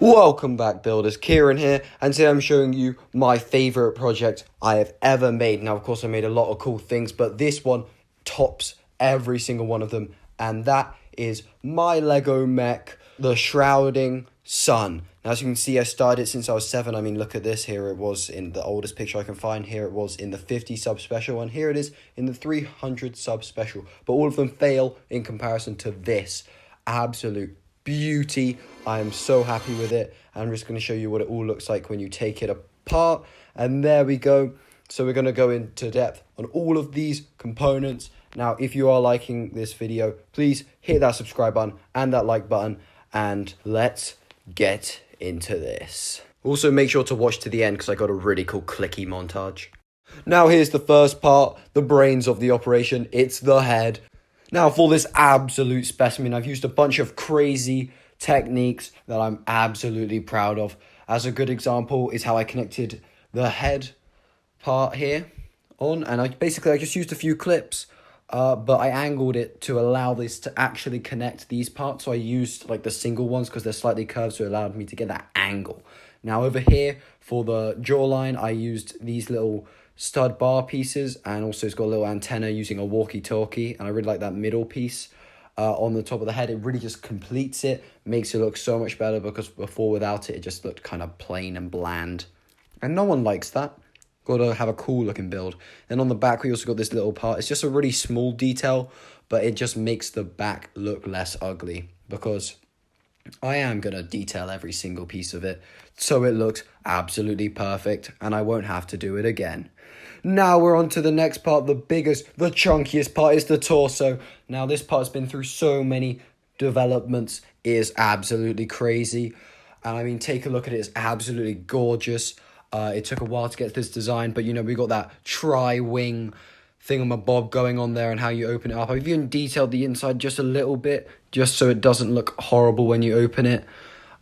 Welcome back, builders. Kieran here, and today I'm showing you my favorite project I have ever made. Now, of course, I made a lot of cool things, but this one tops every single one of them, and that is my Lego mech, the Shrouding Sun. Now, as you can see, I started it since I was 7. I mean, look at this. Here it was in the oldest picture I can find. Here it was in the 50 sub special, and here it is in the 300 sub special. But all of them fail in comparison to this absolute beauty. I am so happy with it. I'm just going to show you what it all looks like when you take it apart. And there we go. So we're going to go into depth on all of these components. Now, if you are liking this video, please hit that subscribe button and that like button. And let's get into this. Also, make sure to watch to the end because I got a really cool clicky montage. Now, here's the first part, the brains of the operation. It's the head. Now, for this absolute specimen, I've used a bunch of crazy techniques that I'm absolutely proud of. As a good example is how I connected the head part here on, and I just used a few clips, but I angled it to allow this to actually connect these parts. So I used like the single ones because they're slightly curved, so it allowed me to get that angle. Now over here for the jawline, I used these little stud bar pieces, and also it's got a little antenna using a walkie-talkie, and I really like that middle piece on the top of the head. It really just completes it, makes it look so much better, because before without it, it just looked kind of plain and bland, and no one likes that. Got to have a cool looking build. Then on the back, we also got this little part. It's just a really small detail, but it just makes the back look less ugly, because I am going to detail every single piece of it so it looks absolutely perfect, and I won't have to do it again. Now we're on to the next part, the biggest, the chunkiest part is the torso. Now this part's been through so many developments, it is absolutely crazy. And I mean, take a look at it, it's absolutely gorgeous. It took a while to get this design, but you know, we got that tri-wing thingamabob going on there and how you open it up. I've even detailed the inside just a little bit, just so it doesn't look horrible when you open it.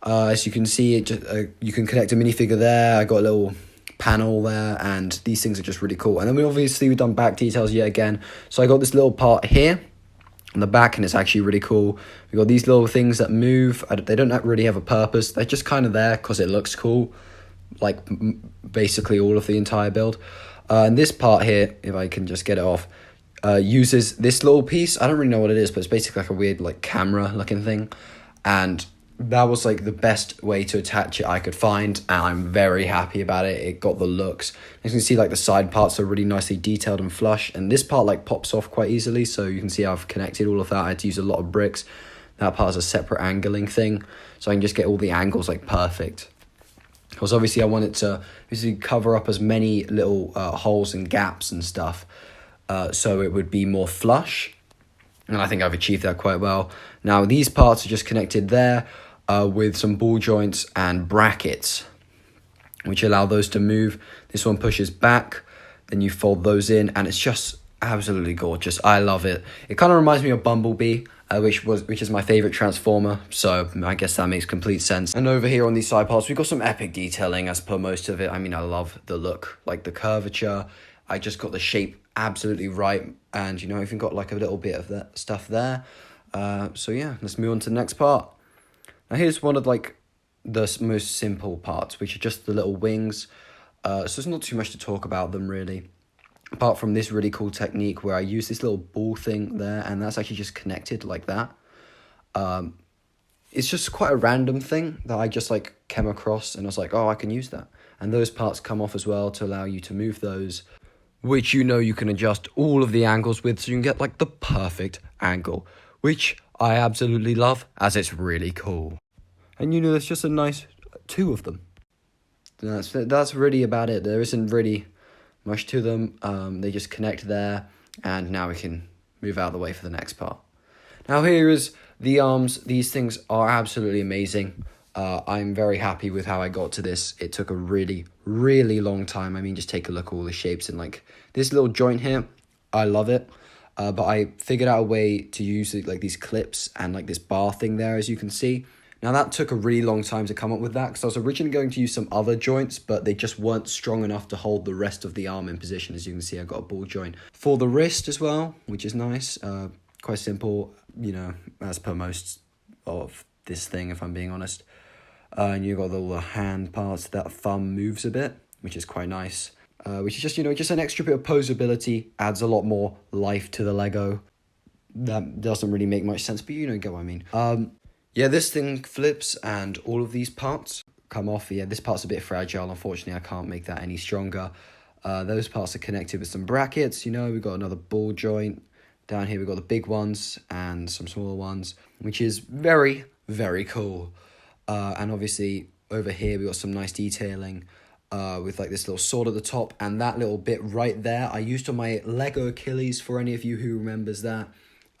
As you can see, it just you can connect a minifigure there. I got a little panel there, and these things are just really cool. And then we've done back details yet again. So I got this little part here on the back, and it's actually really cool. We got these little things that move. They don't really have a purpose. They're just kind of there because it looks cool, like basically all of the entire build. And this part here, if I can just get it off, uses this little piece. I don't really know what it is, but it's basically like a weird like camera looking thing, and that was like the best way to attach it I could find, and I'm very happy about it. It got the looks. As you can see, like the side parts are really nicely detailed and flush, and this part like pops off quite easily, so you can see I've connected all of that. I had to use a lot of bricks. That part is a separate angling thing, so I can just get all the angles like perfect. Because obviously I want it to basically cover up as many little holes and gaps and stuff, so it would be more flush, and I think I've achieved that quite well. Now these parts are just connected there with some ball joints and brackets, which allow those to move. This one pushes back, then you fold those in, and it's just absolutely gorgeous. I love it. It kind of reminds me of Bumblebee, which is my favorite Transformer, so I guess that makes complete sense. And over here on these side parts, we've got some epic detailing as per most of it. I mean, I love the look, like the curvature. I just got the shape absolutely right, and you know, I've even got like a little bit of that stuff there. So yeah, let's move on to the next part. Now here's one of like the most simple parts, which are just the little wings. So there's not too much to talk about them really, apart from this really cool technique where I use this little ball thing there, and that's actually just connected like that. It's just quite a random thing that I just like came across, and I was like, oh, I can use that. And those parts come off as well to allow you to move those, which you know you can adjust all of the angles with, so you can get like the perfect angle, which I absolutely love, as it's really cool. And you know, there's just a nice 2 of them. That's really about it. There isn't really much to them. They just connect there, and now we can move out of the way for the next part. Now here is the arms. These things are absolutely amazing. I'm very happy with how I got to this. It took a really, really long time. I mean, just take a look at all the shapes, and like this little joint here, I love it. But I figured out a way to use like these clips and like this bar thing there, as you can see. Now that took a really long time to come up with that, because I was originally going to use some other joints, but they just weren't strong enough to hold the rest of the arm in position. As you can see, I got a ball joint for the wrist as well, which is nice. Quite simple, you know, as per most of this thing, if I'm being honest. And you've got all the hand parts, that thumb moves a bit, which is quite nice. Which is just, just an extra bit of posability, adds a lot more life to the Lego. That doesn't really make much sense, but get what I mean. Yeah, this thing flips and all of these parts come off. Yeah, this part's a bit fragile. Unfortunately, I can't make that any stronger. Those parts are connected with some brackets. We've got another ball joint. Down here, we've got the big ones and some smaller ones, which is very, very cool. And obviously, over here, we've got some nice detailing with like this little sword at the top. And that little bit right there, I used on my Lego Achilles, for any of you who remembers that.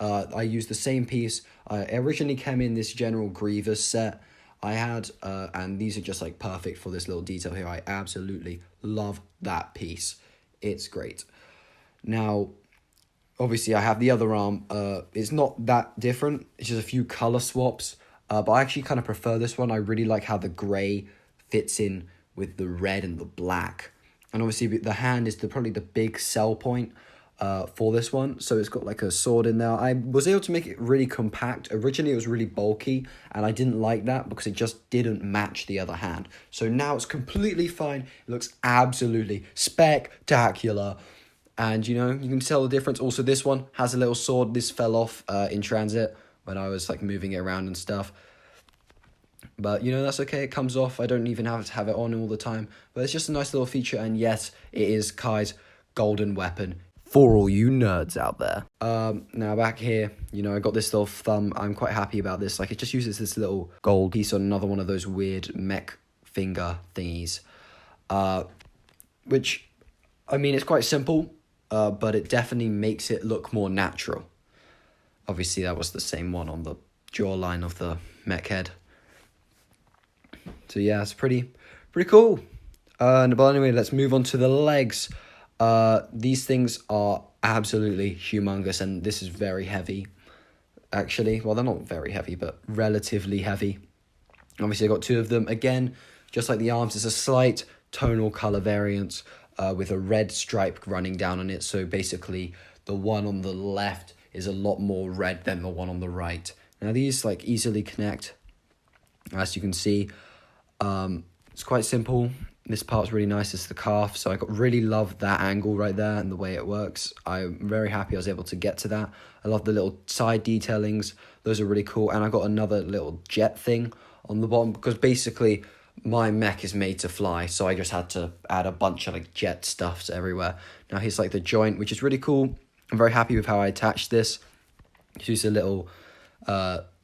I used the same piece. I originally came in this General Grievous set I had, and these are just like perfect for this little detail here. I absolutely love that piece. It's great. Now, obviously I have the other arm. It's not that different. It's just a few color swaps, but I actually kind of prefer this one. I really like how the gray fits in with the red and the black. And obviously the hand is probably the big sell point for this one. So it's got like a sword in there. I was able to make it really compact. Originally it was really bulky, and I didn't like that because it just didn't match the other hand. So now it's completely fine. It looks absolutely spectacular. And you can tell the difference. Also, this one has a little sword. This fell off in transit when I was like moving it around and stuff. But that's okay. It comes off. I don't even have to have it on all the time. But it's just a nice little feature. And yes, it is Kai's golden weapon for all you nerds out there. Now back here, I got this little thumb. I'm quite happy about this. Like, it just uses this little gold piece on another one of those weird mech finger thingies. Which, I mean, it's quite simple, but it definitely makes it look more natural. Obviously, that was the same one on the jawline of the mech head. So yeah, it's pretty cool. But anyway, let's move on to the legs. These things are absolutely humongous, and this is very heavy, actually. Well, they're not very heavy, but relatively heavy. Obviously, I got two of them. Again, just like the arms, it's a slight tonal color variance with a red stripe running down on it. So basically, the one on the left is a lot more red than the one on the right. Now, these like easily connect, as you can see. It's quite simple. This part's really nice. It's the calf, so I really love that angle right there and the way it works. I'm very happy I was able to get to that. I love the little side detailings. Those are really cool. And I got another little jet thing on the bottom because basically my mech is made to fly, so I just had to add a bunch of like jet stuffs everywhere. Now here's like the joint, which is really cool. I'm very happy with how I attached this. Just use a little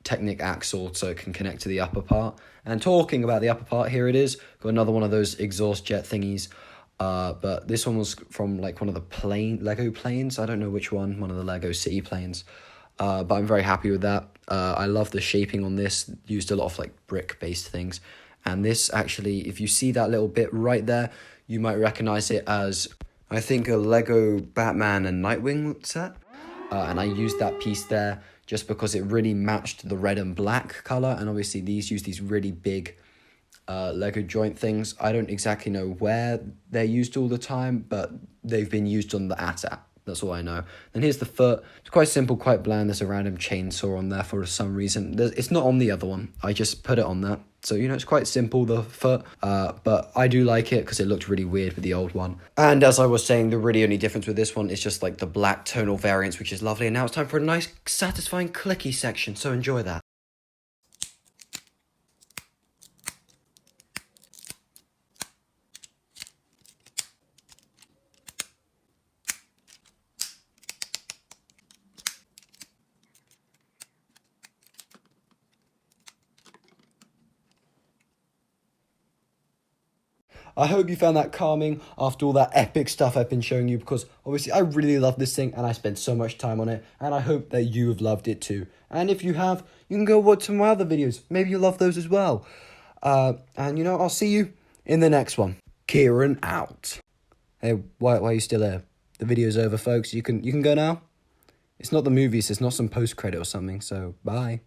Technic axle so it can connect to the upper part. And talking about the upper part, here it is. Got another one of those exhaust jet thingies. But this one was from like one of the Lego planes. I don't know which one of the Lego city planes. But I'm very happy with that. I love the shaping on this. Used a lot of like brick-based things. And this actually, if you see that little bit right there, you might recognize it as, I think, a Lego Batman and Nightwing set. And I used that piece there just because it really matched the red and black color. And obviously these use these really big Lego joint things. I don't exactly know where they're used all the time, but they've been used on the ATAT. That's all I know. And here's the foot. It's quite simple, quite bland. There's a random chainsaw on there for some reason. It's not on the other one. I just put it on that. So, it's quite simple, the foot. But I do like it because it looked really weird with the old one. And as I was saying, the really only difference with this one is just like the black tonal variance, which is lovely. And now it's time for a nice, satisfying, clicky section. So enjoy that. I hope you found that calming after all that epic stuff I've been showing you, because obviously I really love this thing and I spent so much time on it, and I hope that you have loved it too. And if you have, you can go watch some of my other videos. Maybe you'll love those as well. And I'll see you in the next one. Kieran out. Hey, why are you still here? The video's over, folks. You can go now. It's not the movies. It's not some post-credit or something, so bye.